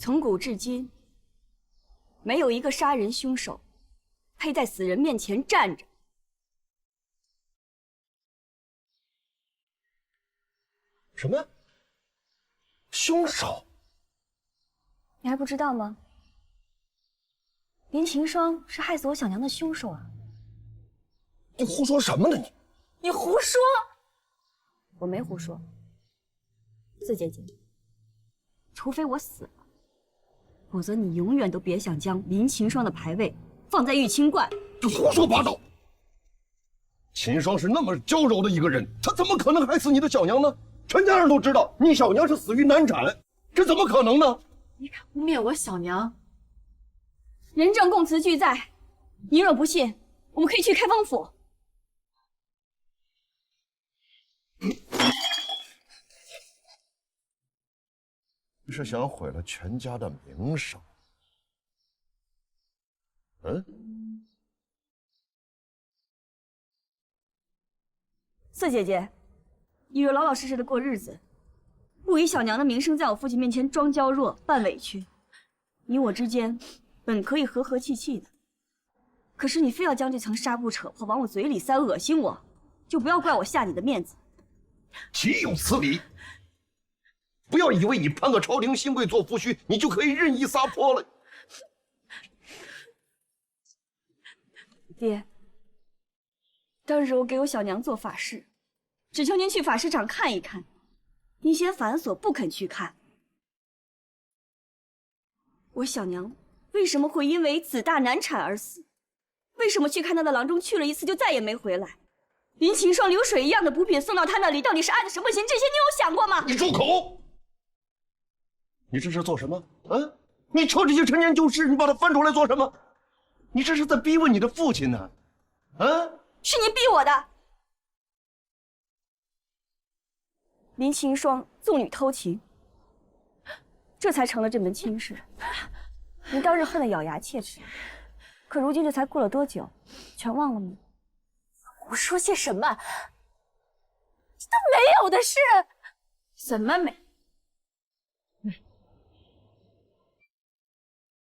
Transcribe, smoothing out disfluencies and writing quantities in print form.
从古至今，没有一个杀人凶手配在死人面前站着。什么？凶手？你还不知道吗？林晴霜是害死我小娘的凶手啊！你胡说什么呢你？你胡说！我没胡说。四姐姐，除非我死了，否则你永远都别想将林晴霜的牌位放在玉清观。你胡说八道！秦霜是那么娇柔的一个人，她怎么可能害死你的小娘呢？全家人都知道你小娘是死于难产，这怎么可能呢？你敢污蔑我小娘？人证供词俱在，你若不信，我们可以去开封府。你是想毁了全家的名声？四姐姐，你若老老实实的过日子，不以小娘的名声在我父亲面前装娇弱、扮委屈，你我之间本可以和和气气的。可是你非要将这层纱布扯破，往我嘴里塞，恶心我，就不要怪我下你的面子。岂有此理！不要以为你攀个朝廷新贵做夫婿，你就可以任意撒泼了。爹，当日我给我小娘做法事，只求您去法事场看一看，您嫌繁琐不肯去看。我小娘为什么会因为子大难产而死？为什么去看她的郎中去了一次就再也没回来？林晴霜流水一样的补品送到他那里，到底是安的什么心？这些你有想过吗？你住口！你这是做什么？啊！你瞧这些陈年旧事，你把它翻出来做什么？你这是在逼问你的父亲呢？啊！是您逼我的。林晴霜纵女偷情，这才成了这门亲事。您当日恨得咬牙切齿，可如今这才过了多久，全忘了吗？胡说些什么？这都没有的事。怎么没？